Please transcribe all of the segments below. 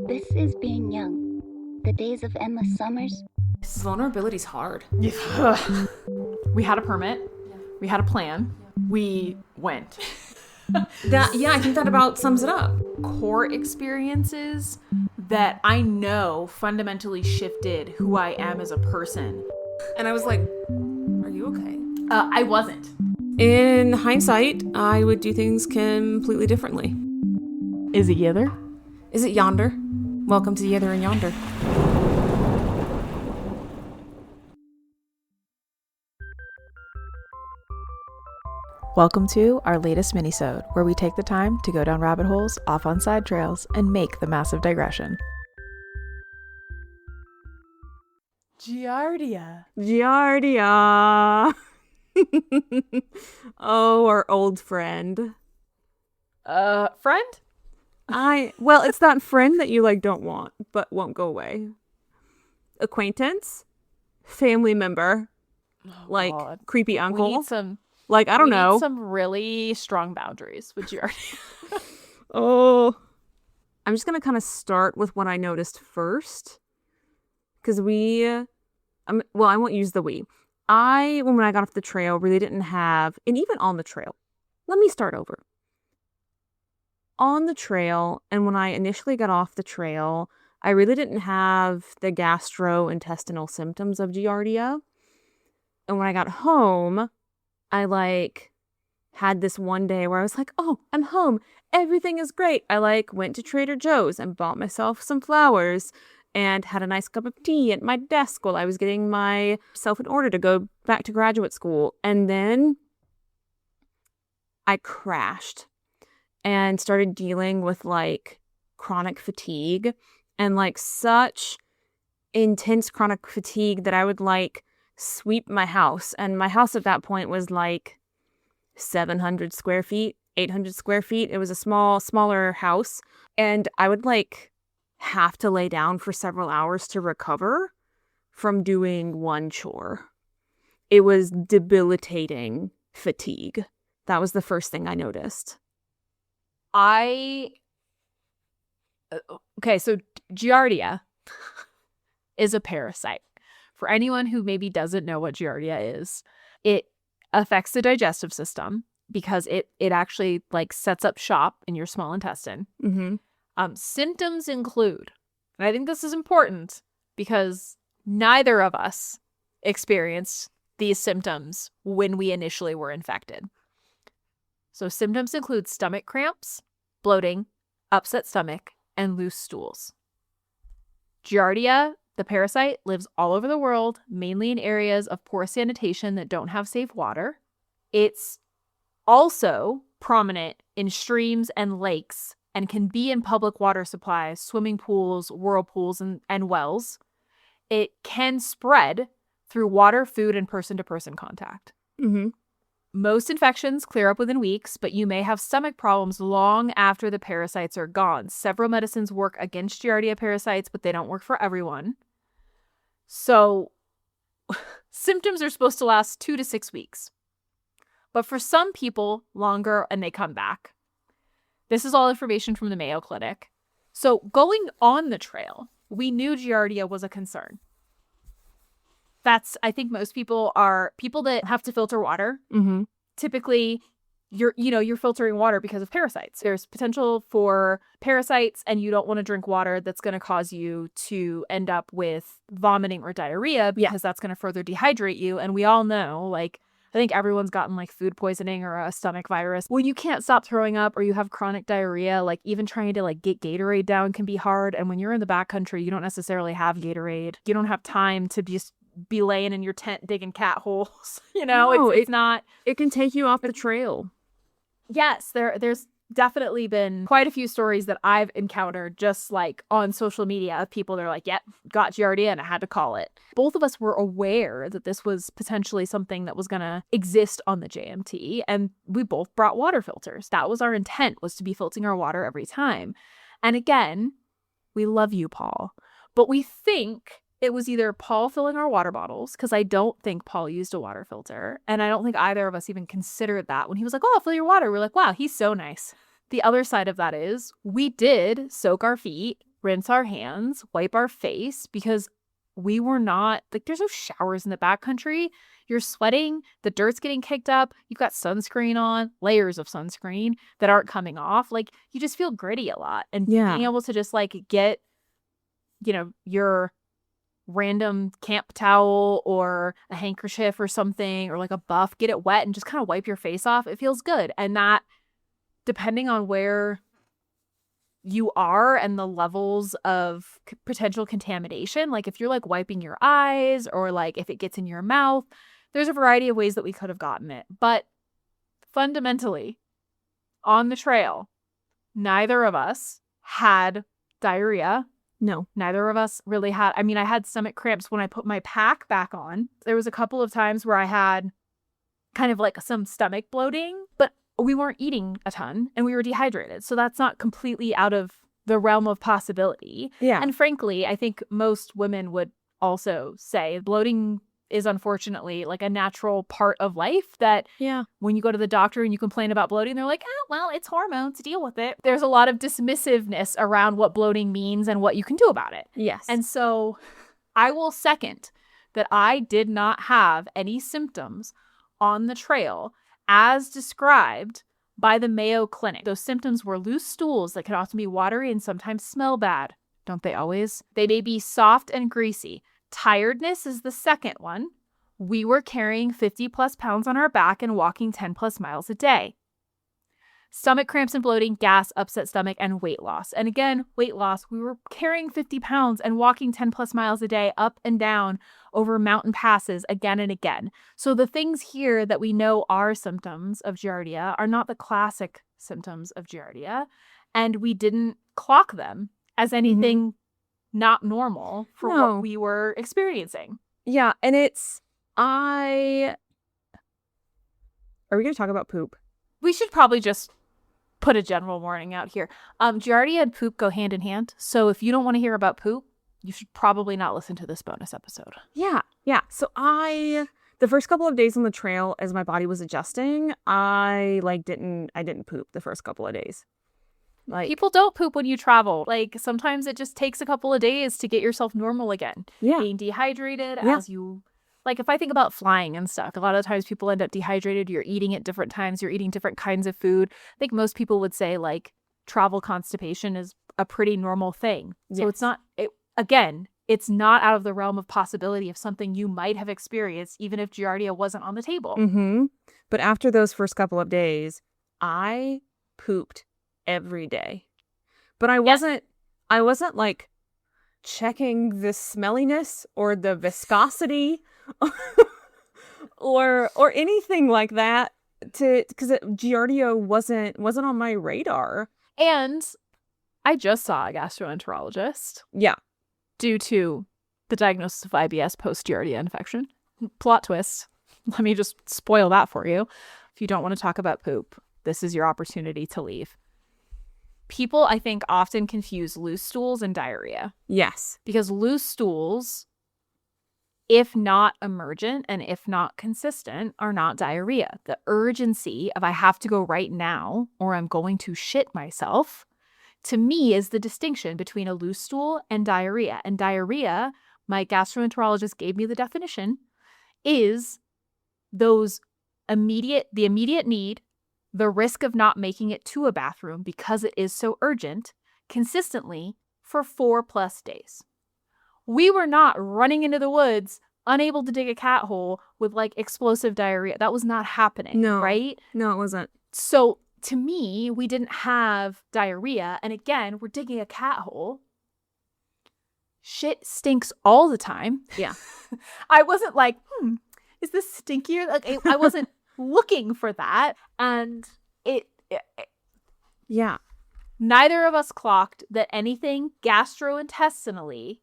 This is being young. The days of endless summers. Vulnerability's hard. We had a permit. We had a plan. We went. I think that about sums it up. Core experiences that I know fundamentally shifted who I am as a person. And I was like, are you okay? I wasn't. In hindsight, I would do things completely differently. Is it Yither? Is it Yonder? Welcome to Yither and Yonder. Welcome to our latest minisode, where we take the time to go down rabbit holes, off on side trails, and make the massive digression. Giardia. Oh, our old friend. Friend? Well, it's that friend that you don't want, but won't go away. Acquaintance? Family member? God. Creepy uncle? We need some... I don't know. Need some really strong boundaries with Giardia. Oh. I'm just going to kind of start with what I noticed first. Because I won't use the we. When I got off the trail, really didn't have, and even on the trail, let me start over. On the trail, and when I initially got off the trail, I really didn't have the gastrointestinal symptoms of Giardia. And when I got home, I had this one day where I was like, oh, I'm home. Everything is great. I went to Trader Joe's and bought myself some flowers and had a nice cup of tea at my desk while I was getting myself in order to go back to graduate school. And then I crashed and started dealing with chronic fatigue and such intense chronic fatigue that I would sweep my house. And my house at that point was 700 square feet, 800 square feet. It was a smaller house. And I would have to lay down for several hours to recover from doing one chore. It was debilitating fatigue. That was the first thing I noticed. Okay, so Giardia is a parasite. For anyone who maybe doesn't know what Giardia is, it affects the digestive system because it actually sets up shop in your small intestine. Mm-hmm. Symptoms include, and I think this is important because neither of us experienced these symptoms when we initially were infected. So symptoms include stomach cramps, bloating, upset stomach, and loose stools. Giardia, the parasite, lives all over the world, mainly in areas of poor sanitation that don't have safe water. It's also prominent in streams and lakes and can be in public water supplies, swimming pools, whirlpools, and wells. It can spread through water, food, and person-to-person contact. Mm-hmm. Most infections clear up within weeks, but you may have stomach problems long after the parasites are gone. Several medicines work against Giardia parasites, but they don't work for everyone. So symptoms are supposed to last 2 to 6 weeks. But for some people, longer, and they come back. This is all information from the Mayo Clinic. So going on the trail, we knew Giardia was a concern. I think most people are people that have to filter water. Mm-hmm. Typically, you're filtering water because of parasites. There's potential for parasites, and you don't want to drink water that's going to cause you to end up with vomiting or diarrhea because that's going to further dehydrate you. And we all know, I think everyone's gotten food poisoning or a stomach virus. When you can't stop throwing up or you have chronic diarrhea, even trying to get Gatorade down can be hard. And when you're in the backcountry, you don't necessarily have Gatorade. You don't have time to be laying in your tent digging cat holes. It's not. It can take you off the trail. Yes, there's definitely been quite a few stories that I've encountered just on social media of people that are yep, got Giardia and I had to call it. Both of us were aware that this was potentially something that was going to exist on the JMT, and we both brought water filters. That was our intent, was to be filtering our water every time. And again, we love you, Paul, but we think it was either Paul filling our water bottles, because I don't think Paul used a water filter. And I don't think either of us even considered that. When he was like, oh, I'll fill your water. We're like, wow, he's so nice. the other side of that is we did soak our feet, rinse our hands, wipe our face, because we were not, like, there's no showers in the backcountry. You're sweating, the dirt's getting kicked up, you've got sunscreen on, layers of sunscreen that aren't coming off. Like, you just feel gritty a lot. And being able to just, like, get, your random camp towel or a handkerchief or something, or like a buff, get it wet and just kind of wipe your face off, it feels good. And that, depending on where you are and the levels of potential contamination, like if you're like wiping your eyes or like if it gets in your mouth, there's a variety of ways that we could have gotten it. But fundamentally, on the trail, neither of us had diarrhea. No. Neither of us really had. I mean, I had stomach cramps when I put my pack back on. There was a couple of times where I had kind of like some stomach bloating, but we weren't eating a ton and we were dehydrated. So that's not completely out of the realm of possibility. Yeah. And frankly, I think most women would also say bloating is unfortunately like a natural part of life, that when you go to the doctor and you complain about bloating, they're like, well, it's hormones, deal with it. There's a lot of dismissiveness around what bloating means and what you can do about it. Yes. And so I will second that I did not have any symptoms on the trail as described by the Mayo Clinic. Those symptoms were loose stools that can often be watery and sometimes smell bad. Don't they always? They may be soft and greasy. Tiredness is the second one. We were carrying 50 plus pounds on our back and walking 10 plus miles a day. Stomach cramps and bloating, gas, upset stomach, and weight loss. And again, weight loss. We were carrying 50 pounds and walking 10 plus miles a day up and down over mountain passes again and again. So the things here that we know are symptoms of Giardia are not the classic symptoms of Giardia. And we didn't clock them as anything not normal for what we were experiencing. Yeah. And are we going to talk about poop? We should probably just put a general warning out here. Giardia and poop go hand in hand. So if you don't want to hear about poop, you should probably not listen to this bonus episode. Yeah. Yeah. So the first couple of days on the trail, as my body was adjusting, I didn't poop the first couple of days. Like, people don't poop when you travel. Like, sometimes it just takes a couple of days to get yourself normal again. Yeah. Being dehydrated as you, like, if I think about flying and stuff, a lot of times people end up dehydrated. You're eating at different times. You're eating different kinds of food. I think most people would say, like, travel constipation is a pretty normal thing. So it's not, it's not out of the realm of possibility of something you might have experienced, even if Giardia wasn't on the table. Mm-hmm. But after those first couple of days, I pooped every day. But I wasn't like checking the smelliness or the viscosity or anything like that, because Giardia wasn't on my radar. And I just saw a gastroenterologist. Yeah. Due to the diagnosis of IBS post-Giardia infection. Plot twist. Let me just spoil that for you. If you don't want to talk about poop, this is your opportunity to leave. People, I think, often confuse loose stools and diarrhea. Yes. Because loose stools, if not emergent and if not consistent, are not diarrhea. The urgency of I have to go right now or I'm going to shit myself, to me, is the distinction between a loose stool and diarrhea. And diarrhea, my gastroenterologist gave me the definition, is the immediate need, the risk of not making it to a bathroom because it is so urgent, consistently for 4+ days. We were not running into the woods, unable to dig a cat hole with like explosive diarrhea. That was not happening, right? No, it wasn't. So to me, we didn't have diarrhea. And again, we're digging a cat hole. Shit stinks all the time. Yeah. I wasn't like, is this stinkier? Like, I wasn't looking for that. And yeah. Neither of us clocked that anything gastrointestinally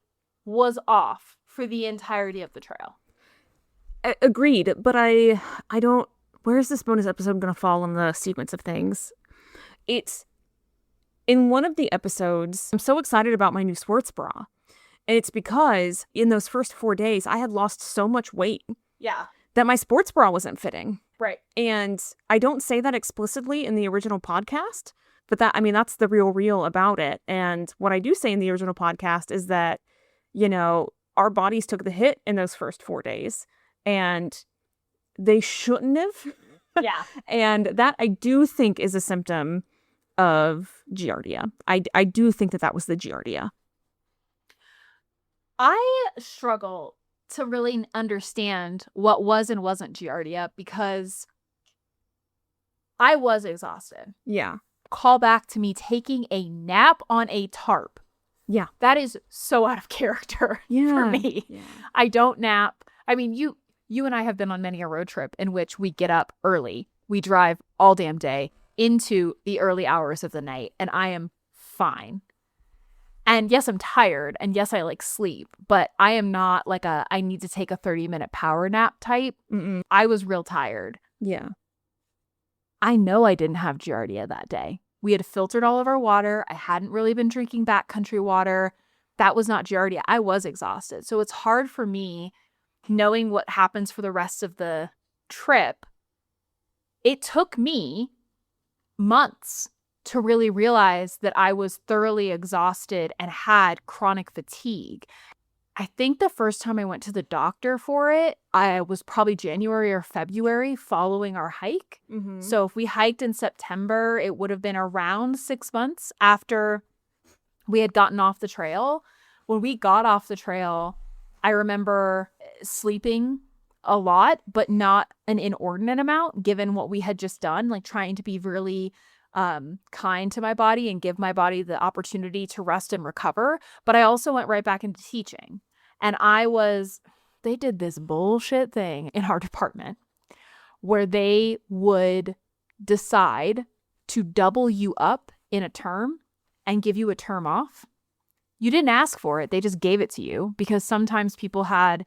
was off for the entirety of the trail. Agreed. But I don't, where's this bonus episode going to fall in the sequence of things? It's in one of the episodes. I'm so excited about my new sports bra. And it's because in those first 4 days, I had lost so much weight. Yeah. That my sports bra wasn't fitting. Right. And I don't say that explicitly in the original podcast, But that's the real about it. And what I do say in the original podcast is that, our bodies took the hit in those first 4 days and they shouldn't have. Yeah. And that I do think is a symptom of Giardia. I do think that was the Giardia. I struggle to really understand what was and wasn't Giardia because I was exhausted. Yeah. Call back to me taking a nap on a tarp. Yeah. That is so out of character for me. Yeah. I don't nap. I mean, you and I have been on many a road trip in which we get up early. We drive all damn day into the early hours of the night, and I am fine. And yes, I'm tired, and yes, I like sleep, but I am not like I need to take a 30-minute power nap type. Mm-mm. I was real tired. Yeah. I know I didn't have Giardia that day. We had filtered all of our water. I hadn't really been drinking backcountry water. That was not Giardia. I was exhausted. So it's hard for me knowing what happens for the rest of the trip. It took me months to really realize that I was thoroughly exhausted and had chronic fatigue. I think the first time I went to the doctor for it, I was probably January or February following our hike. Mm-hmm. So if we hiked in September, it would have been around 6 months after we had gotten off the trail. When we got off the trail, I remember sleeping a lot, but not an inordinate amount, given what we had just done, like trying to be really kind to my body and give my body the opportunity to rest and recover. But I also went right back into teaching. And they did this bullshit thing in our department where they would decide to double you up in a term and give you a term off. You didn't ask for it. They just gave it to you because sometimes people had,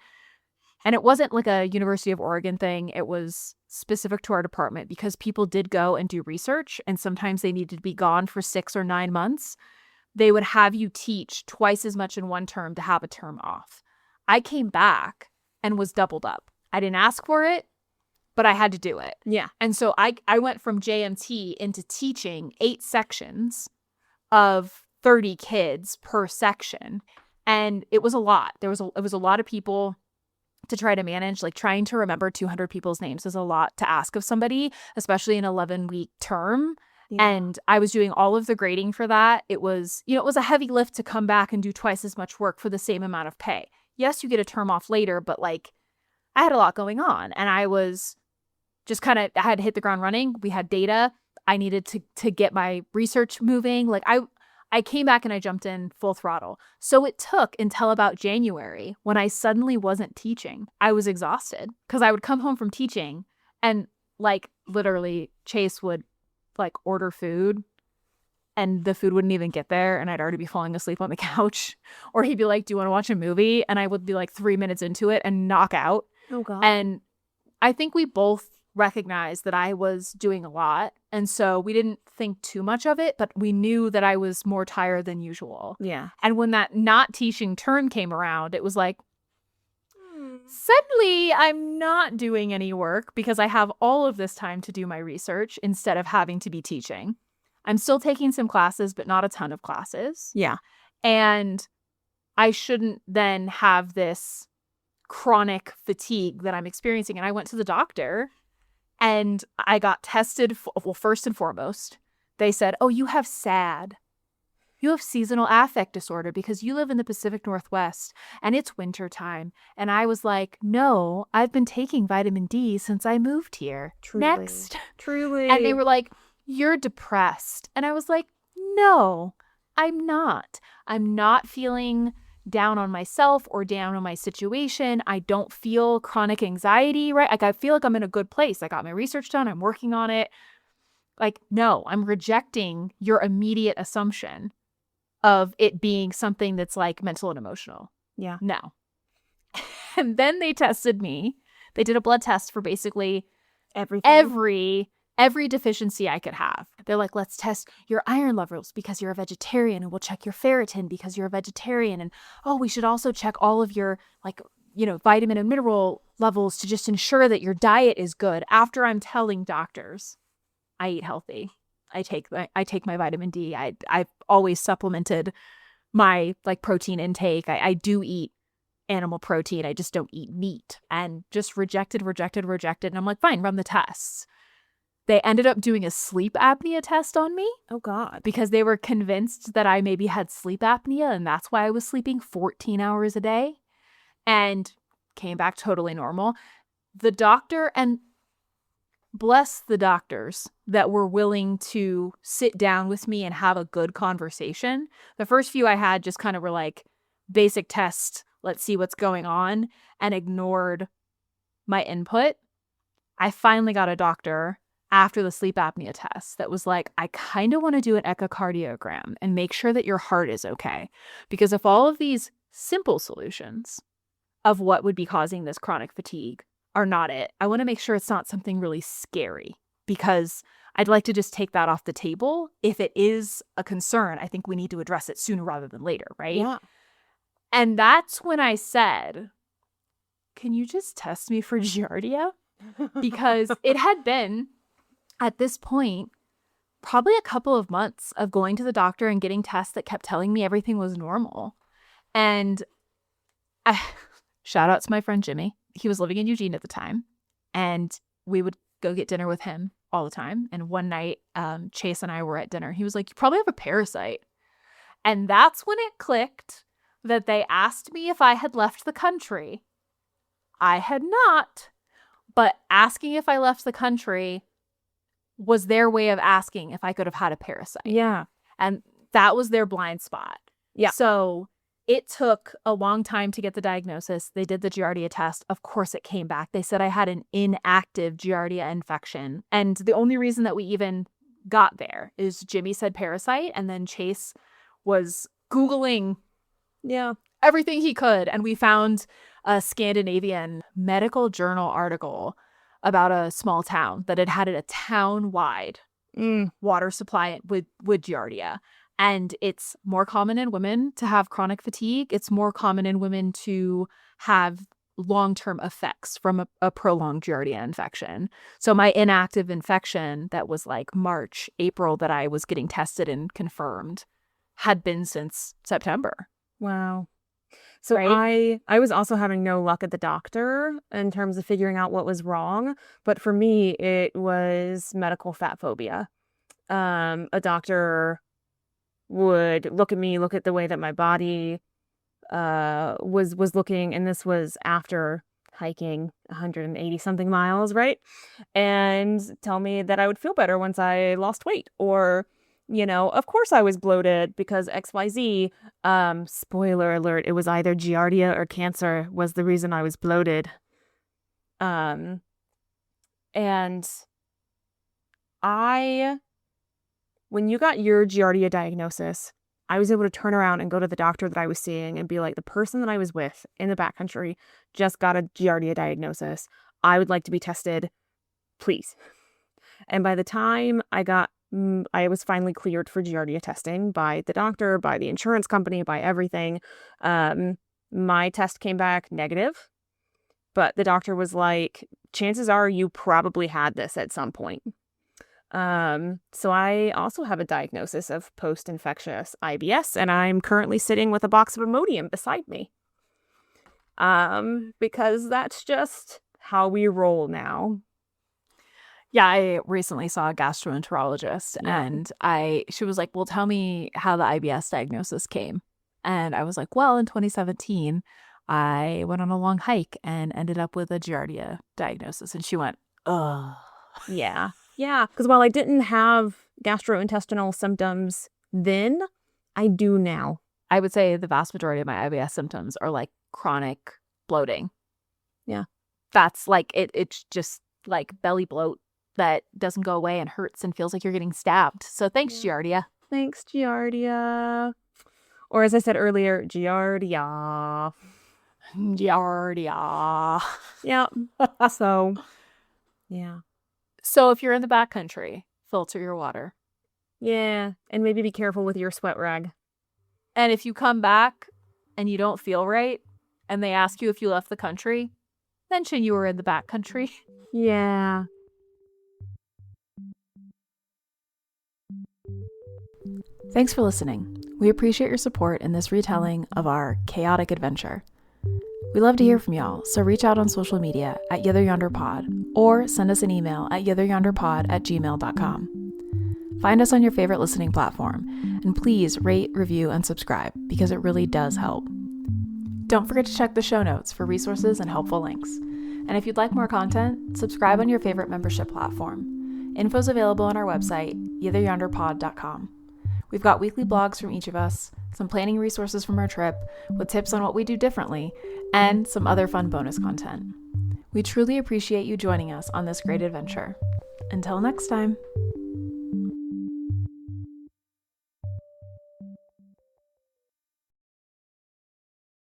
and it wasn't like a University of Oregon thing. It was specific to our department because people did go and do research and sometimes they needed to be gone for 6 or 9 months. They would have you teach twice as much in one term to have a term off. I came back and was doubled up. I didn't ask for it, but I had to do it. Yeah. And so I went from JMT into teaching 8 sections of 30 kids per section. And it was a lot. It was a lot of people to try to manage. Like trying to remember 200 people's names is a lot to ask of somebody, especially an 11-week term. Yeah. And I was doing all of the grading for that. It was a heavy lift to come back and do twice as much work for the same amount of pay. Yes, you get a term off later, but like I had a lot going on and I was just I had to hit the ground running. We had data. I needed to get my research moving. Like I came back and I jumped in full throttle. So it took until about January when I suddenly wasn't teaching. I was exhausted because I would come home from teaching and like literally Chase would like order food and the food wouldn't even get there and I'd already be falling asleep on the couch. Or he'd be like, do you want to watch a movie? And I would be like 3 minutes into it and knock out. Oh God. And I think we both recognized that I was doing a lot. And so we didn't think too much of it, but we knew that I was more tired than usual. Yeah. And when that not teaching turn came around, it was like, suddenly I'm not doing any work because I have all of this time to do my research instead of having to be teaching. I'm still taking some classes, but not a ton of classes. Yeah. And I shouldn't then have this chronic fatigue that I'm experiencing. And I went to the doctor and I got tested. First and foremost, they said, oh, you have SAD. You have seasonal affect disorder because you live in the Pacific Northwest and it's winter time. And I was like, no, I've been taking vitamin D since I moved here. Truly. Next. Truly. And they were like, you're depressed. And I was like, no, I'm not. I'm not feeling down on myself or down on my situation. I don't feel chronic anxiety, right? Like I feel like I'm in a good place. I got my research done. I'm working on it. Like, no, I'm rejecting your immediate assumption of it being something that's like mental and emotional. Yeah. No. And then they tested me. They did a blood test for basically everything. Every deficiency I could have. They're like, let's test your iron levels because you're a vegetarian, and we'll check your ferritin because you're a vegetarian. And oh, we should also check all of your vitamin and mineral levels to just ensure that your diet is good. After I'm telling doctors I eat healthy. I take my vitamin D. I've always supplemented my like protein intake. I do eat animal protein. I just don't eat meat, and just rejected. And I'm like, fine, run the tests. They ended up doing a sleep apnea test on me Oh, God. because they were convinced that I maybe had sleep apnea, and that's why I was sleeping 14 hours a day, and came back totally normal. The doctor, and bless the doctors that were willing to sit down with me and have a good conversation. The first few I had just kind of were like basic test, let's see what's going on, and ignored my input. I finally got a doctor after the sleep apnea test that was like, I kind of want to do an echocardiogram and make sure that your heart is okay. Because if all of these simple solutions of what would be causing this chronic fatigue are not it, I want to make sure it's not something really scary, because I'd like to just take that off the table. If it is a concern, I think we need to address it sooner rather than later, right? Yeah. And that's when I said, can you just test me for Giardia? Because it had been, at this point, probably a couple of months of going to the doctor and getting tests that kept telling me everything was normal. And shout out to my friend Jimmy. He was living in Eugene at the time, and we would go get dinner with him all the time. And one night, Chase and I were at dinner. He was like, you probably have a parasite. And that's when it clicked that they asked me if I had left the country. I had not, but asking if I left the country was their way of asking if I could have had a parasite. Yeah. And that was their blind spot. Yeah. So it took a long time to get the diagnosis. They did the Giardia test. Of course, it came back. They said I had an inactive Giardia infection. And the only reason that we even got there is Jimmy said parasite, and then Chase was Googling everything he could. And we found a Scandinavian medical journal article about a small town that had a town-wide water supply with Giardia. And it's more common in women to have chronic fatigue. It's more common in women to have long-term effects from a prolonged Giardia infection. So my inactive infection that was like March, April that I was getting tested and confirmed had been since September. Wow. So Right? I was also having no luck at the doctor in terms of figuring out what was wrong. But for me, it was medical fat phobia. A doctor would look at me, look at the way that my body was looking, and this was after hiking 180 something miles, right? And tell me that I would feel better once I lost weight, or of course I was bloated because XYZ. Spoiler alert, it was either Giardia or cancer was the reason I was bloated. And when you got your Giardia diagnosis, I was able to turn around and go to the doctor that I was seeing and be like, the person that I was with in the backcountry just got a Giardia diagnosis. I would like to be tested, please. And by the time I was finally cleared for Giardia testing by the doctor, by the insurance company, by everything. My test came back negative, but the doctor was like, chances are you probably had this at some point. So I also have a diagnosis of post-infectious IBS, and I'm currently sitting with a box of Imodium beside me. Because that's just how we roll now. Yeah, I recently saw a gastroenterologist, and she was like, well, tell me how the IBS diagnosis came. And I was like, well, in 2017, I went on a long hike and ended up with a Giardia diagnosis. And she went, ugh. Yeah. Yeah. Because while I didn't have gastrointestinal symptoms then, I do now. I would say the vast majority of my IBS symptoms are like chronic bloating. Yeah. That's like, it's just like belly bloat that doesn't go away and hurts and feels like you're getting stabbed. So thanks, Giardia. Thanks, Giardia. Or as I said earlier, Giardia. Giardia. Yeah. So, yeah. So if you're in the backcountry, filter your water. Yeah. And maybe be careful with your sweat rag. And if you come back and you don't feel right and they ask you if you left the country, mention you were in the backcountry. Yeah. Thanks for listening. We appreciate your support in this retelling of our chaotic adventure. We love to hear from y'all, so reach out on social media at yitheryonderpod or send us an email at yitheryonderpod@gmail.com. Find us on your favorite listening platform, and please rate, review, and subscribe because it really does help. Don't forget to check the show notes for resources and helpful links. And if you'd like more content, subscribe on your favorite membership platform. Info's available on our website, yitheryonderpod.com. We've got weekly blogs from each of us, some planning resources from our trip, with tips on what we do differently, and some other fun bonus content. We truly appreciate you joining us on this great adventure. Until next time.